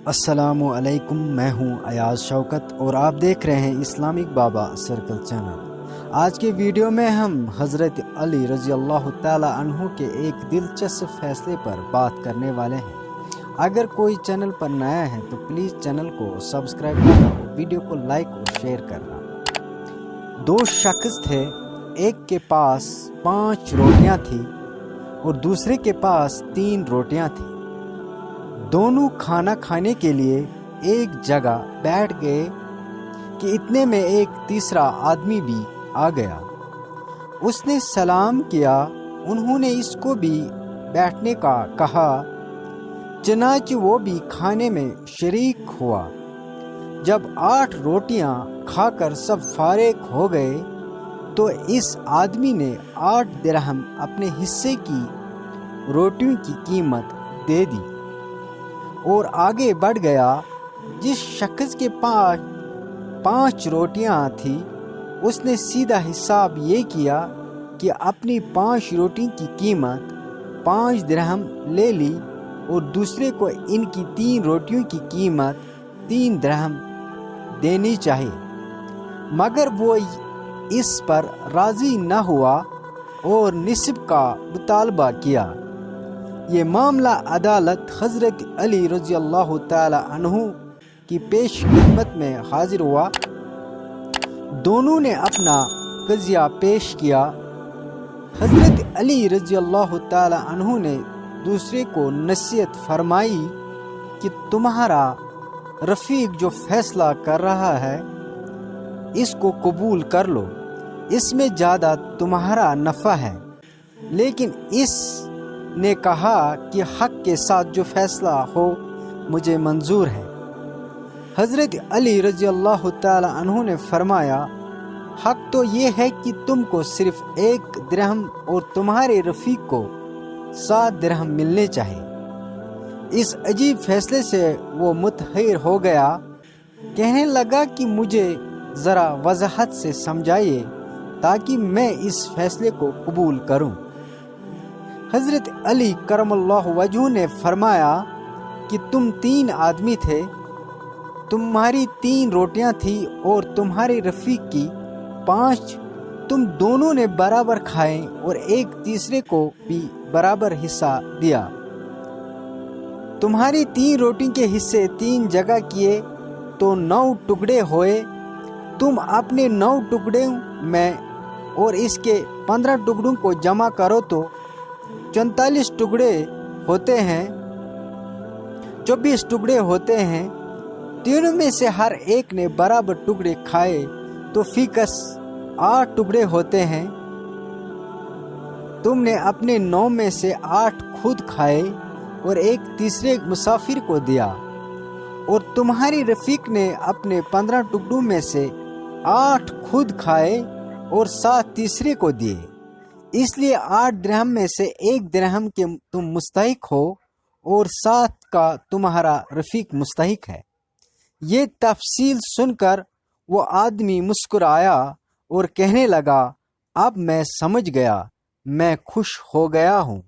अस्सलामुअलैकुम, मैं हूं अयाज शौकत और आप देख रहे हैं इस्लामिक बाबा सर्कल चैनल। आज के वीडियो में हम हज़रत अली रज़ी अल्लाह ताला अन्हु के एक दिलचस्प फैसले पर बात करने वाले हैं। अगर कोई चैनल पर नया है तो प्लीज़ चैनल को सब्सक्राइब करना और वीडियो को लाइक और शेयर करना। दो शख्स थे, एक के पास 5 रोटियां थी और दूसरे के पास 3 रोटियां थी। दोनों खाना खाने के लिए एक जगह बैठ गए कि इतने में एक तीसरा आदमी भी आ गया। उसने सलाम किया, उन्होंने इसको भी बैठने का कहा, चनाच वो भी खाने में शरीक हुआ। जब 8 रोटियां खाकर सब फारिग हो गए तो इस आदमी ने 8 दिरहम अपने हिस्से की रोटियों की कीमत दे दी और आगे बढ़ गया। जिस शख्स के पास 5 रोटियां थी उसने सीधा हिसाब ये किया कि अपनी 5 रोटी की कीमत 5 दिरहम ले ली और दूसरे को इनकी 3 रोटियों की कीमत 3 दिरहम देनी चाहिए, मगर वो इस पर राज़ी न हुआ और निस्ब का मुतालबा किया। ये मामला अदालत हज़रत अली रज़ी अल्लाह ताला अन्हु की पेश खिदमत में हाजिर हुआ। दोनों ने अपना कज़िया पेश किया। हज़रत अली रज़ी अल्लाह ताला अन्हु ने दूसरे को नसीहत फरमाई कि तुम्हारा रफ़ीक जो फैसला कर रहा है इसको कबूल कर लो, इसमें ज़्यादा तुम्हारा नफ़ा है। लेकिन इस ने कहा कि हक के साथ जो फैसला हो मुझे मंजूर है। हज़रत अली रज़ी अल्लाह ताला अन्हु ने फरमाया, हक तो ये है कि तुमको सिर्फ 1 दिरहम और तुम्हारे रफ़ीक को 7 दिरहम मिलने चाहिए। इस अजीब फैसले से वो मुतहैर हो गया, कहने लगा कि मुझे ज़रा वज़ाहत से समझाइए ताकि मैं इस फैसले को कबूल करूं। हज़रत अली करमल्लाहु वजहू ने फरमाया कि तुम 3 आदमी थे, तुम्हारी 3 रोटियां थी और तुम्हारे रफ़ीक की 5। तुम दोनों ने बराबर खाए और एक तीसरे को भी बराबर हिस्सा दिया। तुम्हारी 3 रोटी के हिस्से 3 जगह किए तो 9 टुकड़े हुए। तुम अपने 9 टुकड़े में और इसके 15 टुकड़ों को जमा करो तो 44 टुकड़े होते हैं, 24 टुकड़े होते हैं। तीनों में से हर एक ने बराबर टुकड़े खाए तो फिकस 8 टुकड़े होते हैं। तुमने अपने 9 में से 8 खुद खाए और एक तीसरे मुसाफिर को दिया और तुम्हारी रफ़ीक ने अपने 15 टुकड़ों में से 8 खुद खाए और 7 तीसरे को दिए। इसलिए 8 दिरहम में से 1 दिरहम के तुम मुस्तहिक हो और 7 का तुम्हारा रफ़ीक मुस्तहिक है। ये तफसील सुनकर वो आदमी मुस्कुराया और कहने लगा, अब मैं समझ गया, मैं खुश हो गया हूँ।